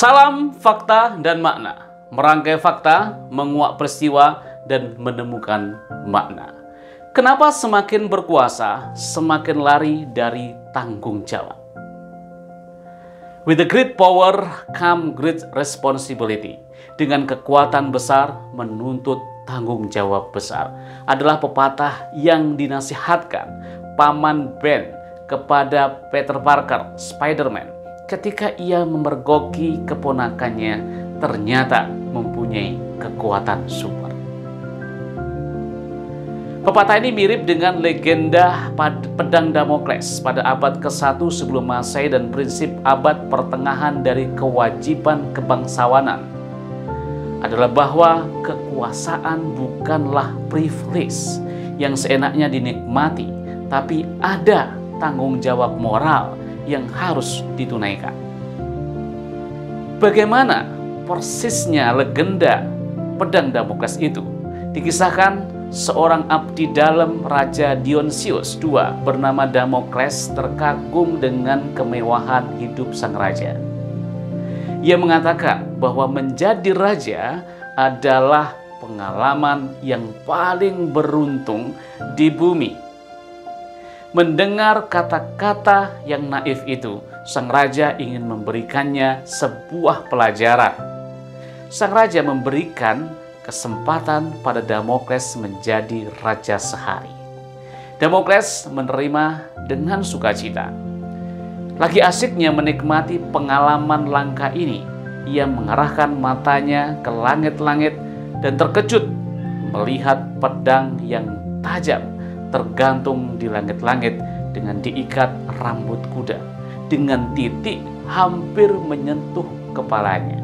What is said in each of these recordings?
Salam fakta dan makna. Merangkai fakta, menguak peristiwa, dan menemukan makna. Kenapa semakin berkuasa, semakin lari dari tanggung jawab? With the great power come great responsibility. Dengan kekuatan besar menuntut tanggung jawab besar. Adalah pepatah yang dinasihatkan Paman Ben kepada Peter Parker, Spider-Man, ketika ia memergoki keponakannya ternyata mempunyai kekuatan super. Pepatah ini mirip dengan legenda pedang Damokles pada abad ke-1 sebelum Masehi dan prinsip abad pertengahan dari kewajiban kebangsawanan adalah bahwa kekuasaan bukanlah privilege yang seenaknya dinikmati, tapi ada tanggung jawab moral yang harus ditunaikan. Bagaimana persisnya legenda pedang Damokles itu? Dikisahkan seorang abdi dalam Raja Dionysius II bernama Damokles terkagum dengan kemewahan hidup sang raja. Ia mengatakan bahwa menjadi raja adalah pengalaman yang paling beruntung di bumi. Mendengar kata-kata yang naif itu, sang raja ingin memberikannya sebuah pelajaran. Sang raja memberikan kesempatan pada Damokles menjadi raja sehari. Damokles menerima dengan sukacita. Lagi asiknya menikmati pengalaman langka ini, ia mengarahkan matanya ke langit-langit dan terkejut melihat pedang yang tajam tergantung di langit-langit dengan diikat rambut kuda dengan titik hampir menyentuh kepalanya.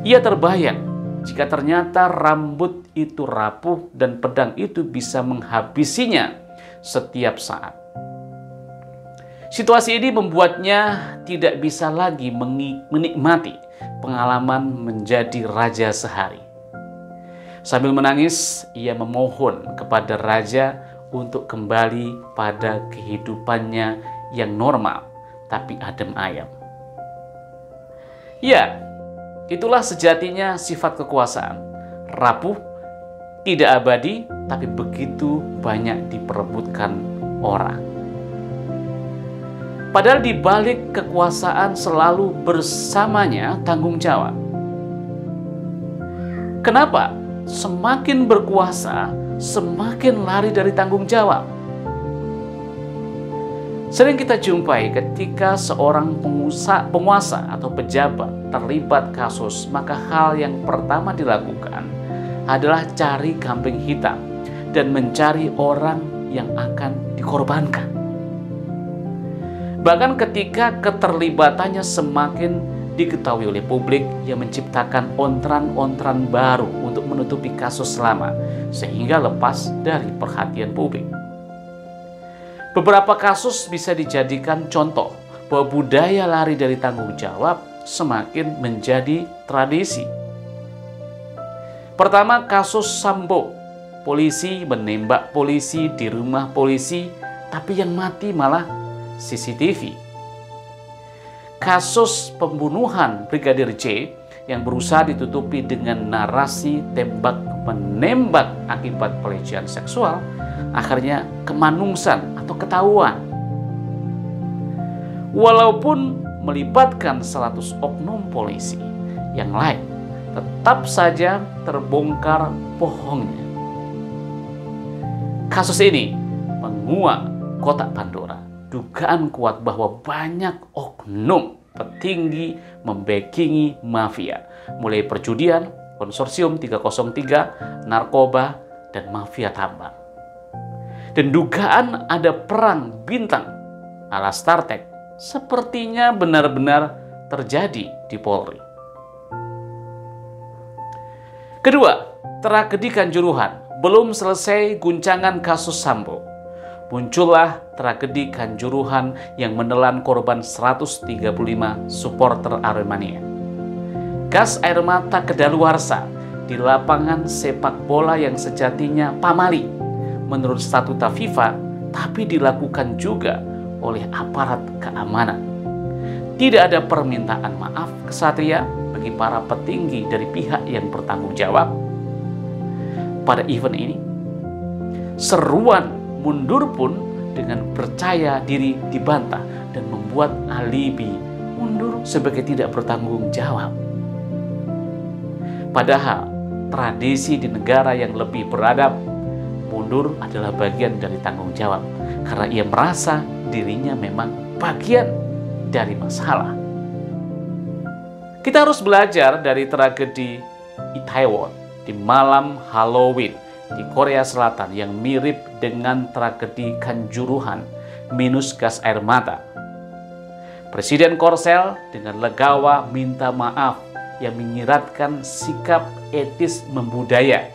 Ia terbayang jika ternyata rambut itu rapuh dan pedang itu bisa menghabisinya setiap saat. Situasi ini membuatnya tidak bisa lagi menikmati pengalaman menjadi raja sehari. Sambil menangis, ia memohon kepada raja untuk kembali pada kehidupannya yang normal, tapi adem ayem. Ya, itulah sejatinya sifat kekuasaan. Rapuh, tidak abadi, tapi begitu banyak diperebutkan orang. Padahal di balik kekuasaan selalu bersamanya tanggung jawab. Kenapa? Semakin berkuasa, semakin lari dari tanggung jawab. Sering kita jumpai ketika seorang penguasa atau pejabat terlibat kasus, maka hal yang pertama dilakukan adalah cari kambing hitam dan mencari orang yang akan dikorbankan. Bahkan ketika keterlibatannya semakin diketahui oleh publik, yang menciptakan ontran-ontran baru untuk menutupi kasus lama sehingga lepas dari perhatian publik. Beberapa kasus bisa dijadikan contoh bahwa budaya lari dari tanggung jawab semakin menjadi tradisi. Pertama, kasus Sambo. Polisi menembak polisi di rumah polisi, tapi yang mati malah CCTV. Kasus pembunuhan Brigadir J yang berusaha ditutupi dengan narasi tembak-menembak akibat pelecehan seksual, akhirnya kemanungsan atau ketahuan. Walaupun melibatkan 100 oknum polisi yang lain, tetap saja terbongkar bohongnya. Kasus ini menguak kotak Pandora. Dugaan kuat bahwa banyak oknum petinggi membackingi mafia, mulai perjudian, konsorsium 303, narkoba, dan mafia tambang. Dan dugaan ada perang bintang ala Star Trek sepertinya benar-benar terjadi di Polri. Kedua, tragedi Kanjuruhan. Belum selesai guncangan kasus Sambo, muncullah tragedi Kanjuruhan yang menelan korban 135 supporter Aremania. Gas air mata kedaluarsa di lapangan sepak bola yang sejatinya pamali menurut statuta FIFA, tapi dilakukan juga oleh aparat keamanan. Tidak ada permintaan maaf kesatria bagi para petinggi dari pihak yang bertanggung jawab. Pada event ini, seruan mundur pun dengan percaya diri dibantah dan membuat alibi mundur sebagai tidak bertanggung jawab. Padahal tradisi di negara yang lebih beradab, mundur adalah bagian dari tanggung jawab karena ia merasa dirinya memang bagian dari masalah. Kita harus belajar dari tragedi Itaewon di malam Halloween di Korea Selatan yang mirip dengan tragedi Kanjuruhan minus gas air mata. Presiden Korsel dengan legawa minta maaf yang menyiratkan sikap etis membudaya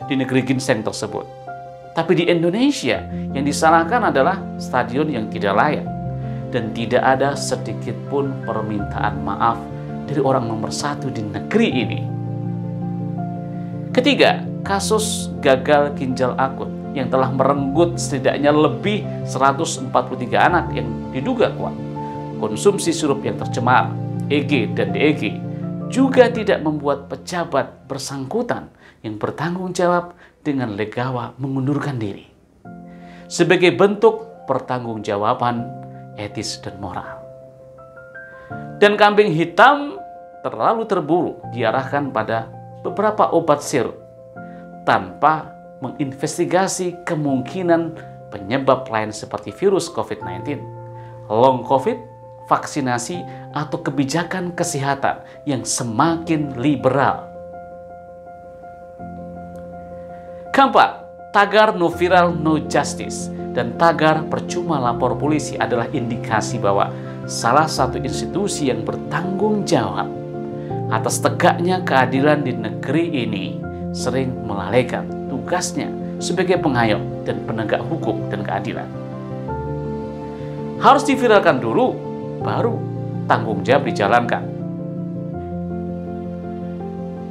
di negeri ginseng tersebut. Tapi di Indonesia yang disalahkan adalah stadion yang tidak layak dan tidak ada sedikit pun permintaan maaf dari orang nomor satu di negeri ini. Ketiga, kasus gagal ginjal akut yang telah merenggut setidaknya lebih 143 anak yang diduga kuat konsumsi sirup yang tercemar, EG dan DEG, juga tidak membuat pejabat bersangkutan yang bertanggung jawab dengan legawa mengundurkan diri sebagai bentuk pertanggungjawaban etis dan moral. Dan kambing hitam terlalu terburu diarahkan pada beberapa obat sirup tanpa menginvestigasi kemungkinan penyebab lain seperti virus COVID-19, long COVID, vaksinasi, atau kebijakan kesehatan yang semakin liberal. Keempat, tagar no viral no justice dan tagar percuma lapor polisi adalah indikasi bahwa salah satu institusi yang bertanggung jawab atas tegaknya keadilan di negeri ini sering melalaikan tugasnya sebagai pengayom dan penegak hukum dan keadilan. Harus diviralkan dulu, baru tanggung jawab dijalankan.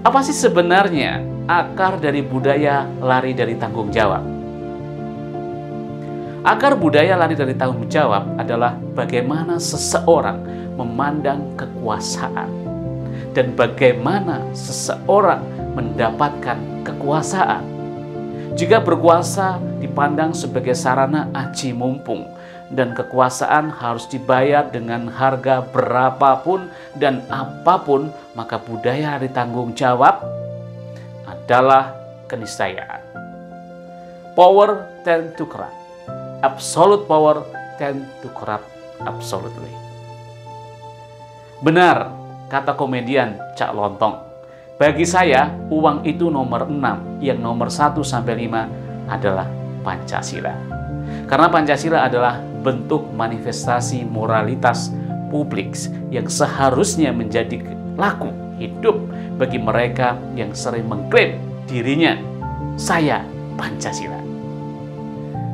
Apa sih sebenarnya akar dari budaya lari dari tanggung jawab? Akar budaya lari dari tanggung jawab adalah bagaimana seseorang memandang kekuasaan dan bagaimana seseorang mendapatkan kekuasaan. Jika berkuasa dipandang sebagai sarana aji mumpung dan kekuasaan harus dibayar dengan harga berapapun dan apapun, maka budaya lari tanggung jawab adalah keniscayaan. Power tend to corrupt. Absolute power tend to corrupt absolutely. Benar, kata komedian Cak Lontong. Bagi saya, uang itu nomor 6, yang nomor 1 sampai 5 adalah Pancasila. Karena Pancasila adalah bentuk manifestasi moralitas publik yang seharusnya menjadi laku hidup bagi mereka yang sering mengklaim dirinya, saya Pancasila.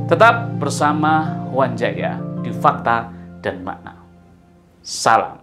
Tetap bersama Wan Jaya di Fakta dan Makna. Salam.